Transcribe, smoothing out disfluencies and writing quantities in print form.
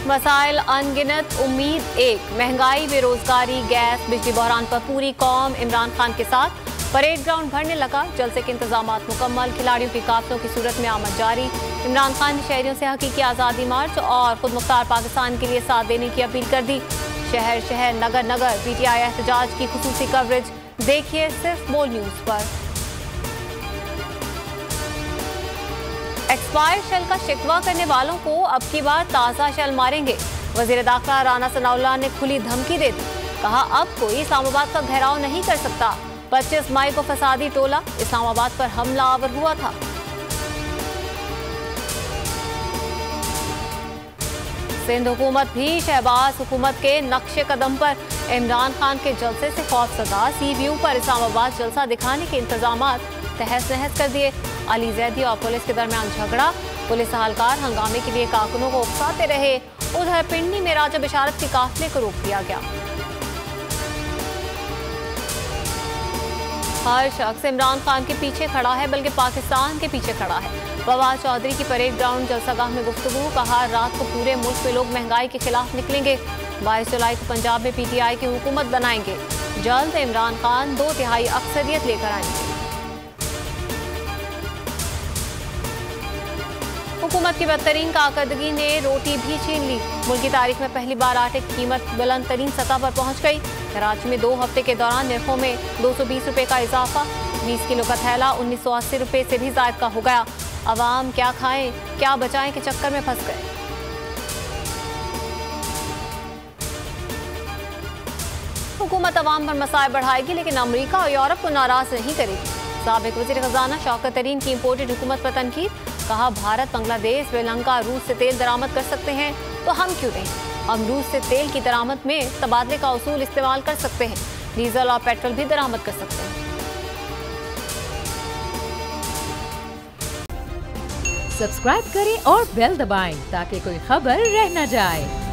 मसाइल अनगिनत, उम्मीद एक, महंगाई, बेरोजगारी, गैस, बिजली बहरान पर पूरी कौम इमरान खान के साथ। परेड ग्राउंड भरने लगा, जलसे के इंतजामात मुकम्मल, खिलाड़ियों की काफिलों की सूरत में आमद जारी। इमरान खान ने शहरियों से हकीकी आज़ादी मार्च और खुद मुख्तार पाकिस्तान के लिए साथ देने की अपील कर दी। शहर शहर, नगर नगर PTI एहतजाज की खुसूसी कवरेज देखिए सिर्फ बोल न्यूज पर। एक्सपायर शेल का शिकवा करने वालों को अब की बार ताज़ा शेल मारेंगे। वजीर दाखिला राना सनाउल्लाह ने खुली धमकी दे दी, कहा अब कोई इस्लामाबाद का घेराव नहीं कर सकता। 25 मई को फसादी टोला इस्लामाबाद पर हमला आवर हुआ था। सिंध हुकूमत भी शहबाज हुकूमत के नक्शे कदम पर। इमरान खान के जलसे से खौफजदा CBU पर इस्लामाबाद जलसा दिखाने के इंतजामात तहस नहस कर दिए। अली जैदी और पुलिस के दरमियान झगड़ा, पुलिस एहलकार हंगामे के लिए कारकुनों को उकसाते रहे। उधर पिंडी में राजा बिशारत के काफिले को रोक दिया गया। हर शख्स इमरान खान के पीछे खड़ा है, बल्कि पाकिस्तान के पीछे खड़ा है। फवाद चौधरी की परेड ग्राउंड जलसागाह में गुफ्तगू, कहा रात को पूरे मुल्क में लोग महंगाई के खिलाफ निकलेंगे। 22 जुलाई को पंजाब में PTI की हुकूमत बनाएंगे। जल्द इमरान खान 2/3 अक्सरियत लेकर आएंगे। हुकूमत की बदतरीन कारकर्दगी ने रोटी भी छीन ली। मुल्क की तारीख में पहली बार आटे की कीमत बुलंद तरीन सतह पर पहुंच गई। कराची में 2 हफ्ते के दौरान निर्खों में 220 रुपए का इजाफा। 20 किलो का थैला 1980 रुपए से भी ज्यादा का हो गया। अवाम क्या खाएं क्या बचाएं के चक्कर में फंस गए। हुकूमत अवाम पर मसाइल बढ़ाएगी, लेकिन अमेरिका और यूरोप को नाराज नहीं करेगी। साबिक वज़ीर खजाना शौकत तरीन की इम्पोर्टेड हुकूमत पर तनकीद, कहा भारत, बांग्लादेश, श्रीलंका, रूस से तेल दरामद कर सकते हैं तो हम क्यों नहीं। हम रूस से तेल की दरामद में तबादले का उसूल इस्तेमाल कर सकते हैं। डीजल और पेट्रोल भी दरामद कर सकते हैं। सब्सक्राइब करें और बेल दबाएं ताकि कोई खबर रह न जाए।